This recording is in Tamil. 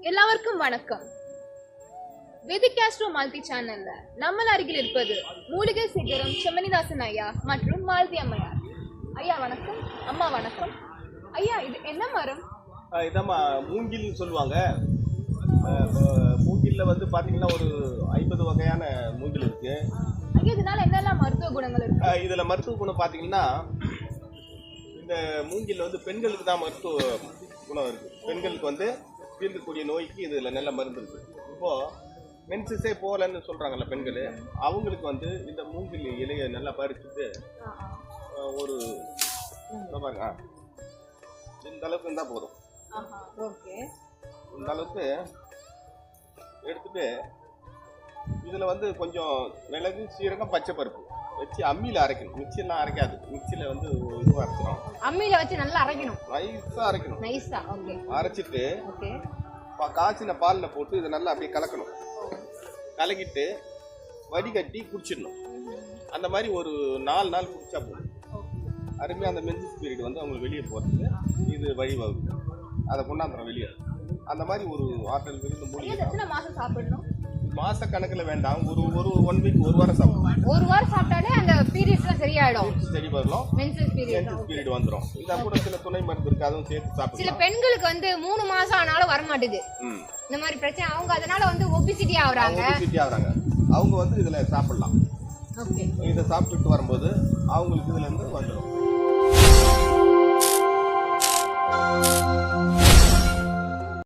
எல்லாருக்கும் வணக்கம். வேதிக் ஆஸ்ட்ரோ மல்டி சேனல்ல நம்ம அருகில் இருப்பது மூலிகை சிகரம் செம்மணிதாசன் ஐயா மற்றும் மாலதி அம்மையார். ஐயா வணக்கம், அம்மா வணக்கம். ஐயா, இது என்ன மரம்? இதம்மா மூங்கில்னு சொல்லுவாங்க. மூங்கில்ல வந்து பாத்தீங்கன்னா ஒரு 50 வகையான மூங்கில் இருக்கு. ஐயா, இதனால என்னெல்லாம் மருத்துவ குணங்கள் இருக்கு? இதுல மருத்துவ குணம் பாத்தீங்கன்னா இந்த மூங்கில் வந்து பெண்களுக்கு தான் மருத்துவ குணம் இருக்கு. பெண்களுக்கு வந்து தீர்க்கக்கூடிய நோய்க்கு இதுல நல்ல மருந்து இருக்கு. இப்போ மென்சஸே போகலன்னு சொல்றாங்கல்ல பெண்கள், அவங்களுக்கு வந்து இந்த மூங்கில் இலையை நல்லா பறிச்சுட்டு ஒரு பாருங்க இந்த அளவுக்கு இருந்தா போதும். இந்த அளவுக்கு எடுத்துட்டு இதுல வந்து கொஞ்சம் மிளகு, சீரகம், பச்சை பருப்பு வச்சு அம்மியில அரைக்கணும். மிக்சியெல்லாம் அரைக்காது. மிக்சியில வந்து இதுவா அரைக்கணும். அம்மியில வச்சு நல்லா அரைக்கணும். நைஸா அரைக்கணும். நைஸா, ஓகே. அரைச்சிட்டு காய்ச்சின பால்ல போட்டு இதை நல்லா அப்படியே கலக்கணும். கலக்கிட்டு வடிகட்டி குடிச்சிடணும். அந்த மாதிரி ஒரு 4 நாள் குடிச்சா போதும். அருமையாக அந்த மென்சஸ் பீரியட் வந்து அவங்களுக்கு வெளியே போகிறதுக்கு இது வழிவகுக்கும். அதை கொண்டாந்துடும் வெளியே. அந்த மாதிரி ஒரு ஆற்றல் விருந்து மூலிகை. மாசம் சாப்பிடணும்? மாச கணக்கில் வேண்டாம். ஒரு 1 வீக், ஒரு வாரம் சாப்பிடணும். ஒரு வாரம் சாப்பிட்டாலே அந்த பீரியட்ஸ்லாம் சரியாயிடும். சரி வரலாம். மென்சஸ் பீரியட் வந்துடும். இந்த கூட சில துணை மருந்து இருக்கு, அதுவும் சேர்த்து சாப்பிடலாம். சில பெண்களுக்கு வந்து 3 மாசம் ஆனாலும் வர மாட்டேது இந்த மாதிரி பிரச்சனை. அவங்க அதனால வந்து ஒபிசிட்டி ஆகுறாங்க. அவங்க வந்து இதுல சாப்பிடலாம். ஓகே. இதை சாப்பிட்டுட்டு வரும்போது அவங்களுக்கு இதுல இருந்து வந்துடும்.